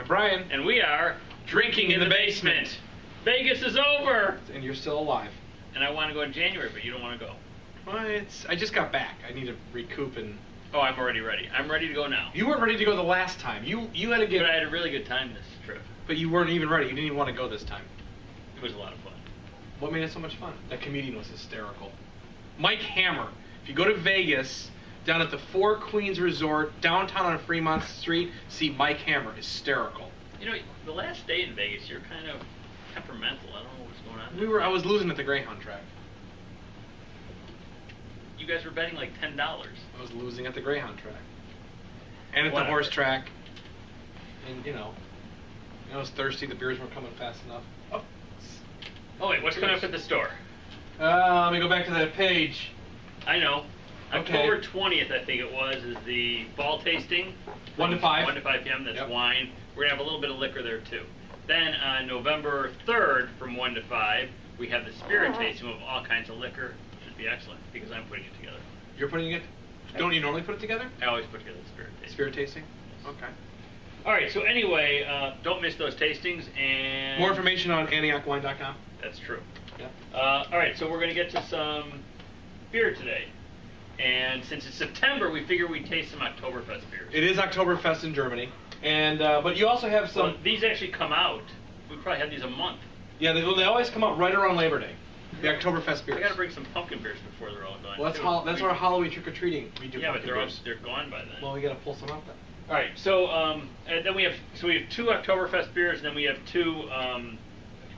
I'm Brian. And we are Drinking in the Basement. Vegas is over! And you're still alive. And I want to go in January, but you don't want to go. Well, I just got back. I need to recoup and... Oh, I'm already ready. I'm ready to go now. You weren't ready to go the last time. You had to get... But I had a really good time this trip. But you weren't even ready. You didn't even want to go this time. It was a lot of fun. What made it so much fun? That comedian was hysterical. Mike Hammer. If you go to Vegas, down at the Four Queens Resort, downtown on Fremont Street, see Mike Hammer. Hysterical. You know, the last day in Vegas, you're kind of temperamental. I don't know what's going on. I was losing at the Greyhound track. You guys were betting like $10. I was losing at the Greyhound track. And at Whatever. the horse track. And, I was thirsty. The beers weren't coming fast enough. Oh, wait, what's coming up at the store? Let me go back to that page. I know. Okay. October 20th, I think it was, is the fall tasting. 1 to 5. 1 to 5 p.m. That's Yep. wine. We're going to have a little bit of liquor there, too. Then on November 3rd, from 1 to 5, we have the spirit tasting of all kinds of liquor. Should be excellent, because I'm putting it together. You're putting it? Don't you normally put it together? I always put together the spirit tasting. Spirit tasting? Okay. All right, so anyway, don't miss those tastings. And More information on AntiochWine.com. That's true. Yeah. All right, so we're going to get to some beer today. And since it's September, we figure we'd taste some Octoberfest beers. It is Octoberfest in Germany. And but you also have some... Well, these actually come out. We probably have these a month. Yeah, they always come out right around Labor Day. The Oktoberfest beers. I got to bring some pumpkin beers before they're all gone. Well, that's our Halloween trick-or-treating. We do yeah, but beers. they're gone by then. Well, we got to pull some out then. All right, so and then we have 2 Oktoberfest beers, and then we have 2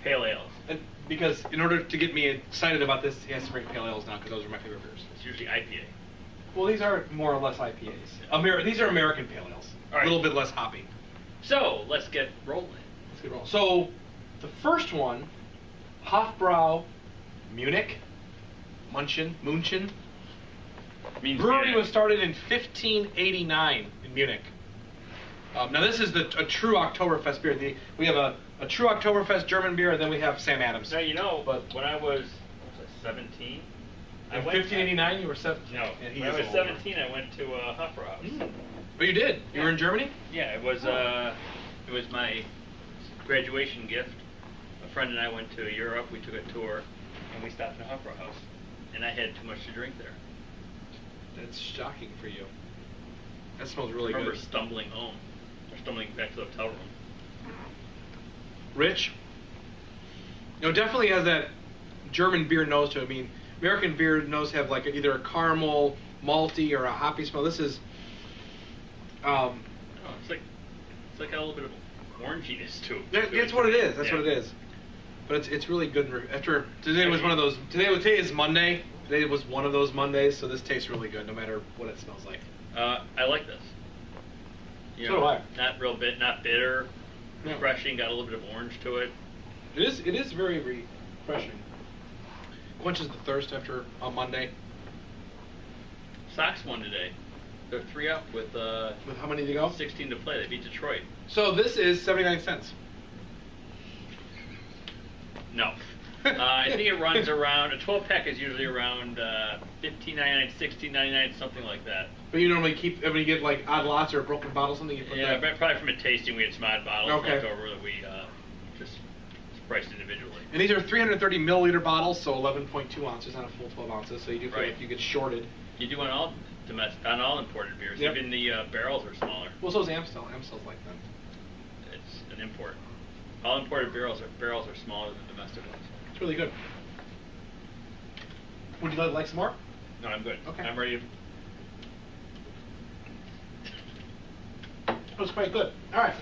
pale ales. And because in order to get me excited about this, he has to bring pale ales now because those are my favorite beers. It's usually IPA. Well, these are more or less IPAs. These are American pale ales. All right. A little bit less hoppy. So let's get rolling. Let's get rolling. So the first one, Hofbrau Munich, Munchen. Brewery was started in 1589 in Munich. Now this is a true Oktoberfest beer. We have a true Oktoberfest German beer, and then we have Sam Adams. Now, but when I was 17... In 1589, you were 17? No, when I was 17, I went to Hofbrau. Oh, you did? You were in Germany? Yeah, it was my graduation gift. A friend and I went to Europe. We took a tour, and we stopped in a Hofbrau house. And I had too much to drink there. That's shocking for you. That smells really I remember good. stumbling home, or stumbling back to the hotel room. Rich. Definitely has that German beer nose to it. I mean, American beer nose have like either a caramel, malty, or a hoppy smell. This is... it's like a little bit of oranginess to it. That's what it is. That's Yeah. what it is. But it's really good. Today was one of those. Today is Monday. Today was one of those Mondays, so this tastes really good, no matter what it smells like. I like this. So do I. Not bitter, Yeah. refreshing. Got a little bit of orange to it. It is very refreshing. Quenches the thirst after a Monday. Sox won today. They're 3 up with how many to go? 16 to play. They beat Detroit. So this is 79 cents. No. I think it runs around, a 12-pack is usually around $15.99, $16.99, something like that. But you normally when you get like odd lots or a broken bottle, something you put Yeah, that. probably from a tasting, we had some odd bottles Okay. left over that we just priced individually. And these are 330 milliliter bottles, so 11.2 ounces on a full 12 ounces. So you do feel Right. like you get shorted. You do on all imported beers. Yep. Even the barrels are smaller. Well, so is Amstel. Amstel's like them. It's an import. All imported barrels are smaller than domestic ones. It's really good. Would you like some more? No, I'm good. Okay. I'm ready. That was quite good. All right.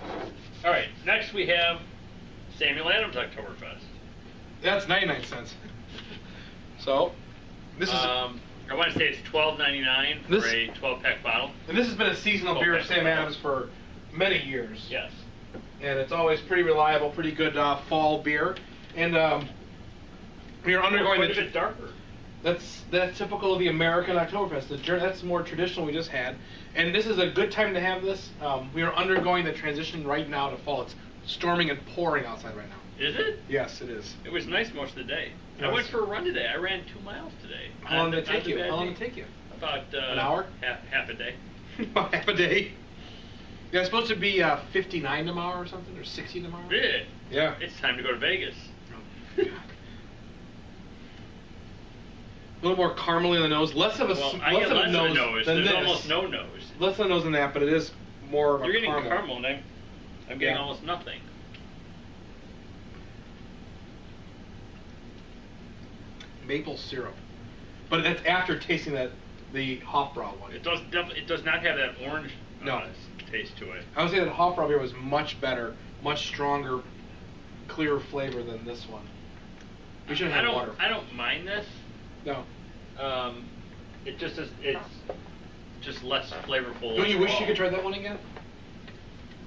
All right. Next we have Samuel Adams Oktoberfest. That's 99 cents. So, this is... I want to say it's $12.99 for a 12-pack bottle. And this has been a seasonal beer of Sam Adams for many years. Yes. And it's always pretty reliable, pretty good fall beer. And we are undergoing quite a bit darker. That's typical of the American Oktoberfest. That's more traditional we just had. And this is a good time to have this. We are undergoing the transition right now to fall. It's storming and pouring outside right now. Is it? Yes, it is. It was nice most of the day. Yes. I went for a run today. I ran 2 miles today. How long did it take you? How long did it take you? About an hour? Half a day. Half a day. Yeah, it's supposed to be 59 tomorrow or something, or 60 tomorrow. Yeah. Yeah. It's time to go to Vegas. Oh, God. A little more caramely on the nose, less of a I get less of a nose. than There's this. almost no nose. Less of a nose than that, but it is more of a You're getting caramel. caramel, and I'm getting almost nothing. Maple syrup, but that's after tasting the Hofbrau one. It does not have that orange taste to it. I would say that Hofbrau beer was much better, much stronger, clearer flavor than this one. We should have water. I don't mind this. No. It just is. It's just less flavorful. Don't you wish you could try that one again?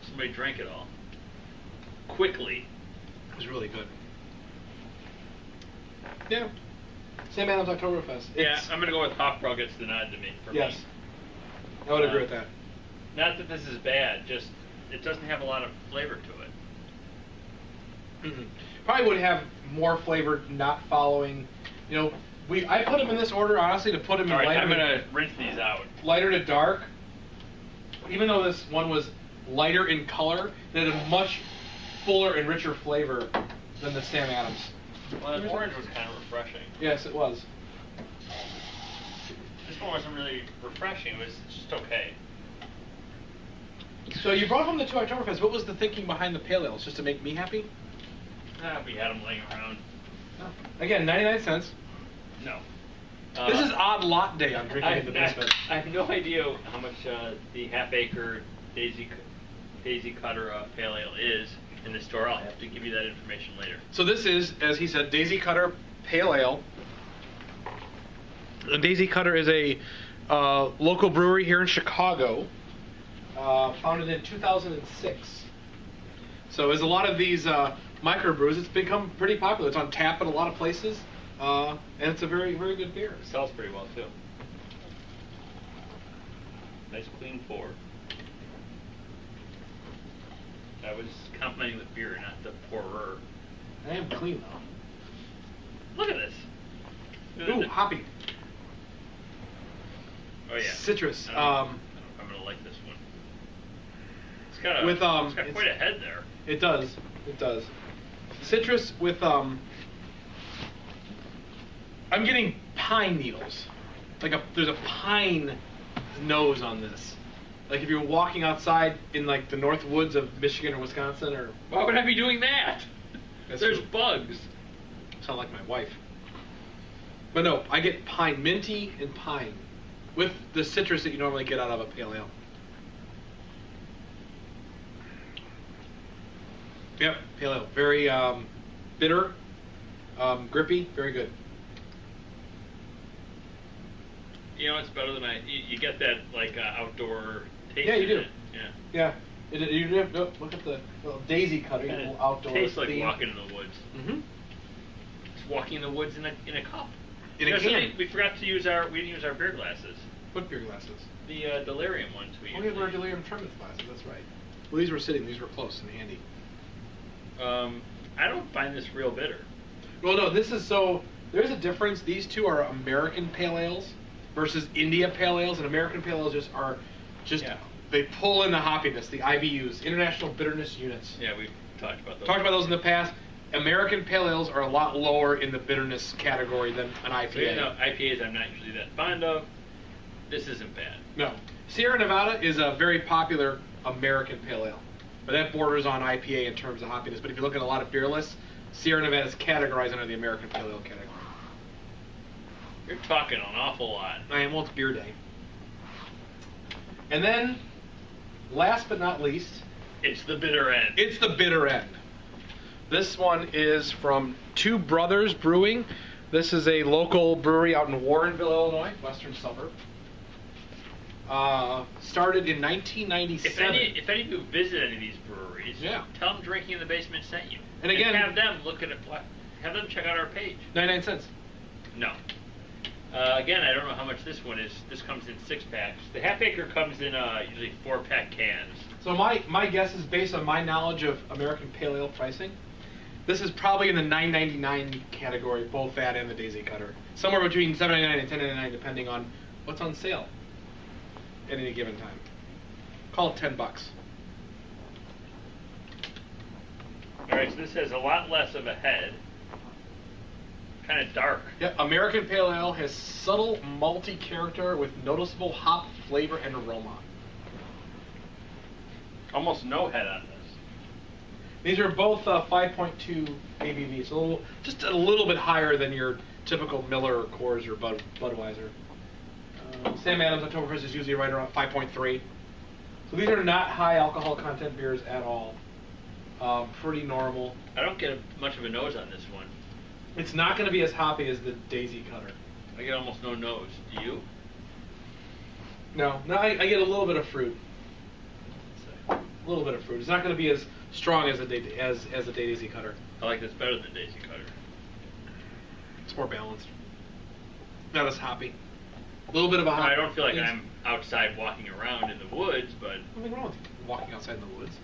Somebody drank it all quickly. It was really good. Yeah. Sam Adams Octoberfest. Yeah, I'm gonna go with Hofbrau gets the nod to me. Yes. I would agree with that. Not that this is bad, just it doesn't have a lot of flavor to it. Mm-hmm. Probably would have more flavor not following. You know, I put them in this order honestly to put them in All right, lighter. I'm gonna rinse these out. Lighter to dark. Even though this one was lighter in color, it had a much fuller and richer flavor than the Sam Adams. Well, the orange was kind of refreshing. Yes, it was. This one wasn't really refreshing. It was just okay. So you brought home the 2 Oktoberfest. What was the thinking behind the pale ales? Just to make me happy? We had them laying around. Oh. Again, 99 cents. No. This is odd lot day on drinking in the basement. I have no idea how much the half-acre Daisy Cutter Pale Ale is in the store. I'll have to give you that information later. So this is, as he said, Daisy Cutter Pale Ale. Daisy Cutter is a local brewery here in Chicago, founded in 2006. So as a lot of these microbrews, it's become pretty popular. It's on tap at a lot of places, and it's a very, very good beer. It sells pretty well, too. Nice clean pour. I was complimenting the beer, not the pourer. I am clean, though. Look at this. Ooh, hoppy. Oh, yeah. Citrus. I don't know if I'm going to like this one. It's got quite a head there. It does. It does. Citrus with, I'm getting pine needles. There's a pine nose on this. Like if you're walking outside in like the north woods of Michigan or Wisconsin or... Why would I be doing that? There's bugs. Sound like my wife. But no, I get pine, minty and pine. With the citrus that you normally get out of a pale ale. Yep, pale ale. Very bitter, grippy, very good. You know, it's better than you get that like outdoor taste. Yeah, you do. It. Yeah. You have to look at the little Daisy Cutter, little outdoor. Tastes like theme. walking in the woods. Mm-hmm. It's walking in the woods in a cup. In a can. We forgot to use we didn't use our beer glasses. What beer glasses? The delirium ones we used. We have our delirium tremens glasses. That's right. Well, these were sitting. These were close and handy. I don't find this real bitter. Well, no. This is so. There's a difference. These two are American pale ales versus India pale ales, and American pale ales are they pull in the hoppiness, the IBUs, International Bitterness Units. Yeah, we've talked about those. Talked about those in the past. American pale ales are a lot lower in the bitterness category than an IPA. So, IPAs I'm not usually that fond of. This isn't bad. No. Sierra Nevada is a very popular American pale ale, but that borders on IPA in terms of hoppiness. But if you look at a lot of beer lists, Sierra Nevada is categorized under the American pale ale category. You're talking an awful lot. I am. Well, it's beer day. And then, last but not least, it's the bitter end. It's the bitter end. This one is from Two Brothers Brewing. This is a local brewery out in Warrenville, Illinois, western suburb. Started in 1997. If any of you visit any of these breweries, tell them Drinking in the Basement sent you. And again, have them look at it. Have them check out our page. 99 cents. No. Again, I don't know how much this one is. This comes in 6-packs. The half acre comes in usually 4-pack cans. So my guess is based on my knowledge of American Pale Ale pricing. This is probably in the $9.99 category, both that and the Daisy Cutter. Somewhere between $7.99 and $10.99, depending on what's on sale at any given time. Call it $10. Alright, so this has a lot less of a head. Kind of dark. Yeah, American Pale Ale has subtle malty character with noticeable hop flavor and aroma. Almost no head on this. These are both 5.2 ABV, so just a little bit higher than your typical Miller or Coors or Budweiser. Sam Adams Octoberfest is usually right around 5.3. So these are not high alcohol content beers at all. Pretty normal. I don't get much of a nose on this one. It's not going to be as hoppy as the Daisy Cutter. I get almost no nose. Do you? No, I get a little bit of fruit. A little bit of fruit. It's not going to be as strong as the Daisy Cutter. I like this better than Daisy Cutter. It's more balanced. Not as hoppy. A little bit of a hop. I don't feel like I'm outside walking around in the woods, but Nothing wrong with walking outside in the woods.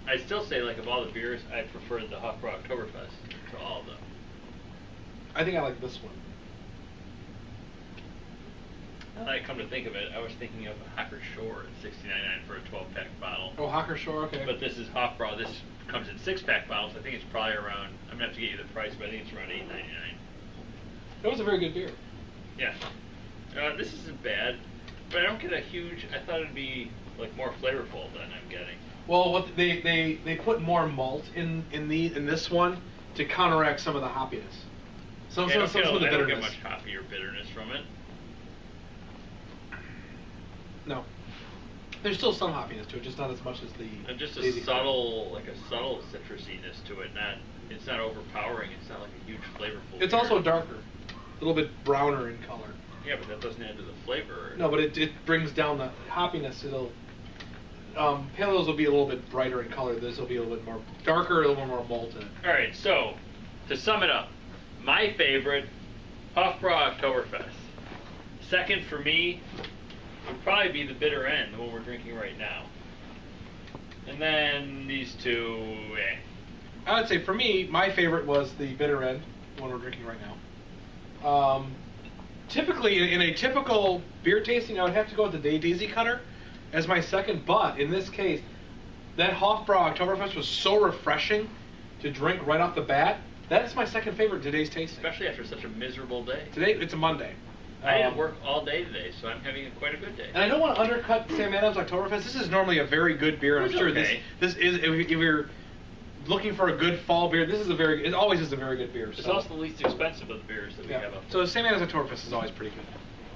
I'd still say, like, of all the beers, I prefer the Hofbrau Oktoberfest to all of them. I think I like this one. Now that I come to think of it, I was thinking of Hocker Shore at $60.99 for a 12-pack bottle. Oh, Hocker Shore, okay. But this is Hofbrau. This comes in 6-pack bottles. I think it's probably around, I'm going to have to get you the price, but I think it's around $8.99. That was a very good beer. Yeah. This isn't bad, but I don't get a huge, I thought it'd be, like, more flavorful than I'm getting. Well, what they put more malt in this one to counteract some of the hoppiness. Some of the I don't bitterness. get much hoppy or bitterness from it. No. There's still some hoppiness to it, just not as much as the. And just a Daisy subtle citrusiness to it. It's not overpowering. It's not like a huge flavorful. It's beer. also darker, a little bit browner in color. Yeah, but that doesn't add to the flavor. No, but it brings down the hoppiness. It'll. Pale ales will be a little bit brighter in color. This will be a little bit more darker, a little more malt in it. All right, so to sum it up, my favorite, Hofbrau Oktoberfest. Second for me would probably be the Bitter End, the one we're drinking right now. And then these two, I would say for me, my favorite was the Bitter End, the one we're drinking right now. Typically, in a typical beer tasting, I would have to go with the Daisy Cutter as my second, but in this case, that Hofbrau Oktoberfest was so refreshing to drink right off the bat. That's my second favorite today's tasting. especially after such a miserable day. Today, it's a Monday. I didn't work all day today, so I'm having quite a good day. And I don't want to undercut Sam Adams Oktoberfest. This is normally a very good beer, and I'm It's sure okay. this is, if you're looking for a good fall beer, it always is a very good beer. It's So. also the least expensive of the beers that we Yeah. have up. So Sam Adams Oktoberfest is always pretty good.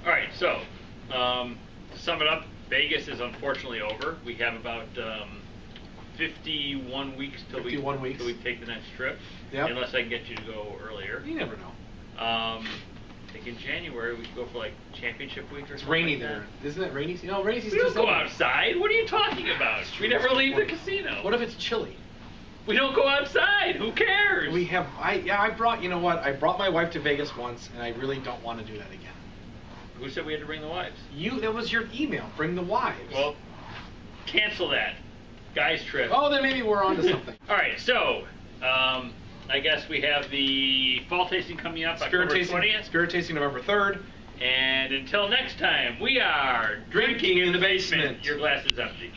All right, so to sum it up, Vegas is unfortunately over. We have about 51 weeks till 51 weeks. till we take the next trip. Yep. Unless I can get you to go earlier. You never know. I think in January we could go for like championship week or It's something rainy like there. that. Isn't it rainy? No, rainy We season. don't go outside. What are you talking about? We never leave the casino. What if it's chilly? We don't go outside. Who cares? I brought, you know what? I brought my wife to Vegas once, and I really don't want to do that again. Who said we had to bring the wives? That was your email. Bring the wives. Well, cancel that. Guys trip. Oh, then maybe we're on to something. All right, so I guess we have the fall tasting coming up Spirit October tasting, 20th. Spirit tasting November 3rd. And until next time, we are drinking in the basement. Your glass is empty.